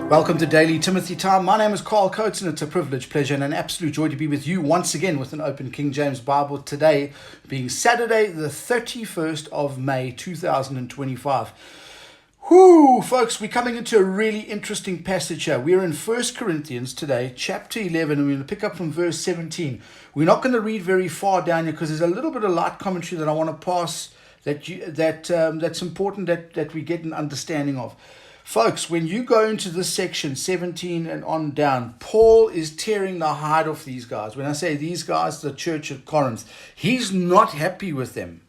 Welcome to Daily Timothy Time. My name is Carl Coates, and it's a privilege, pleasure, and an absolute joy to be with you once again with an open King James Bible. Today being Saturday, the 31st of May, 2025. Whoo, folks, we're coming into a really interesting passage here. We're in 1 Corinthians today, chapter 11, and we're going to pick up from verse 17. We're not going to read very far down here because there's a little bit of light commentary that I want to pass that's important that we get an understanding of. Folks, when you go into this section, 17 and on down, Paul is tearing the hide off these guys. When I say these guys, the church at Corinth, he's not happy with them.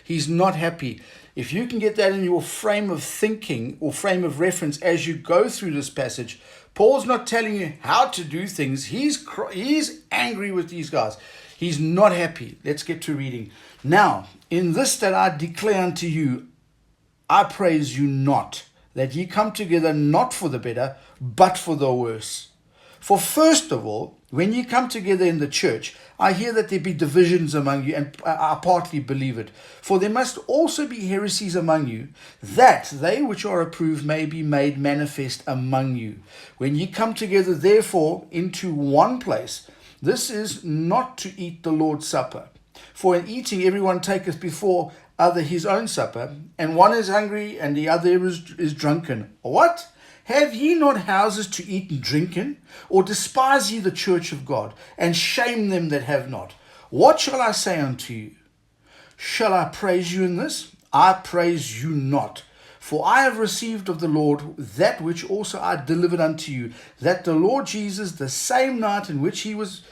He's not happy. If you can get that in your frame of thinking or frame of reference as you go through this passage, Paul's not telling you how to do things. He's angry with these guys. He's not happy. Let's get to reading. Now, in this that I declare unto you, I praise you not, that ye come together not for the better, but for the worse. For first of all, when ye come together in the church, I hear that there be divisions among you, and I partly believe it. For there must also be heresies among you, that they which are approved may be made manifest among you. When ye come together, therefore, into one place, this is not to eat the Lord's Supper. For in eating everyone taketh before other his own supper, and one is hungry, and the other is drunken. What? Have ye not houses to eat and drink in? Or despise ye the church of God, and shame them that have not? What shall I say unto you? Shall I praise you in this? I praise you not. For I have received of the Lord that which also I delivered unto you, that the Lord Jesus, the same night in which he was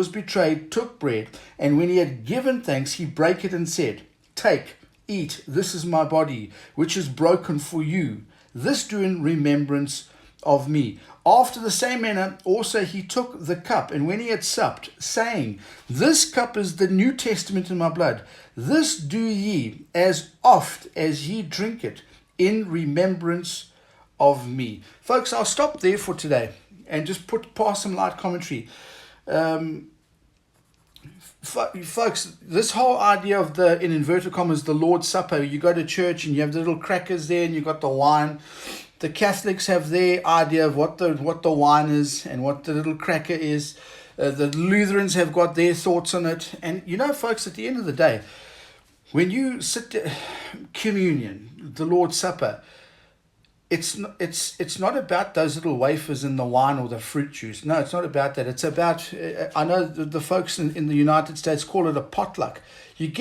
betrayed, took bread, and when he had given thanks, he brake it and said, Take, eat, this is my body, which is broken for you. This do in remembrance of me. After the same manner also he took the cup, and when he had supped, saying, This cup is the New Testament in my blood. This do ye as oft as ye drink it, in remembrance of me. Folks, I'll stop there for today and just pass some light commentary. Folks, this whole idea of the, in inverted commas, the Lord's Supper, you go to church and you have the little crackers there and you got the wine. The Catholics have their idea of what the wine is and what the little cracker is. The Lutherans have got their thoughts on it. And you know, folks, at the end of the day, when you sit there, communion, the Lord's Supper, it's not about those little wafers and the wine or the fruit juice. No, it's not about that. It's about, I know the folks in the United States call it a potluck. You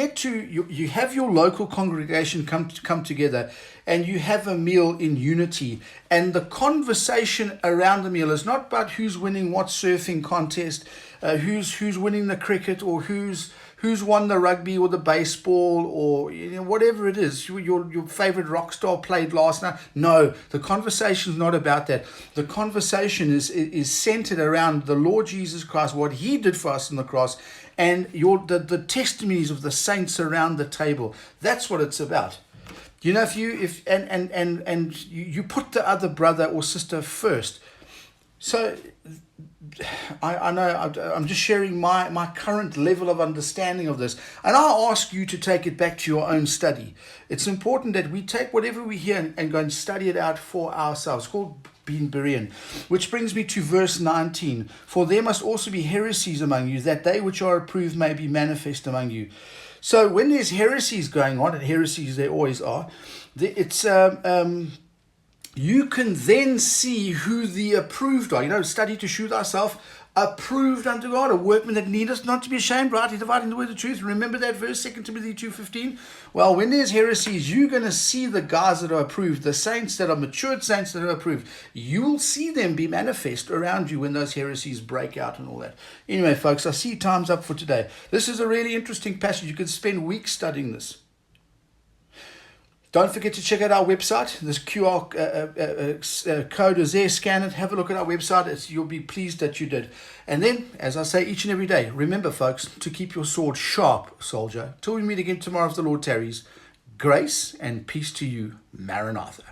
you have your local congregation come together, and you have a meal in unity. And the conversation around the meal is not about who's winning what surfing contest, who's winning the cricket, or who's won the rugby or the baseball, or whatever it is, your favorite rock star played last night. No, the conversation is not about that. The conversation is centered around the Lord Jesus Christ, what he did for us on the cross, and the testimonies of the saints around the table. That's what it's about. You know, if you put the other brother or sister first. So I know I'm just sharing my current level of understanding of this, and I'll ask you to take it back to your own study. It's important that we take whatever we hear and go and study it out for ourselves. It's called being Berean. Which brings me to verse 19. For there must also be heresies among you, that they which are approved may be manifest among you. So when there's heresies going on, and heresies there always are, it's you can then see who the approved are. Study to shew thyself approved unto God, a workman that needeth not to be ashamed, rightly dividing the word of truth. Remember that verse, 2 Timothy 2:15? Well, when there's heresies, you're going to see the guys that are approved, the saints that are matured saints that are approved. You'll see them be manifest around you when those heresies break out and all that. Anyway, folks, I see time's up for today. This is a really interesting passage. You could spend weeks studying this. Don't forget to check out our website. This QR code is there. Scan it. Have a look at our website. You'll be pleased that you did. And then, as I say each and every day, remember, folks, to keep your sword sharp, soldier. Till we meet again tomorrow if the Lord tarries. Grace and peace to you. Maranatha.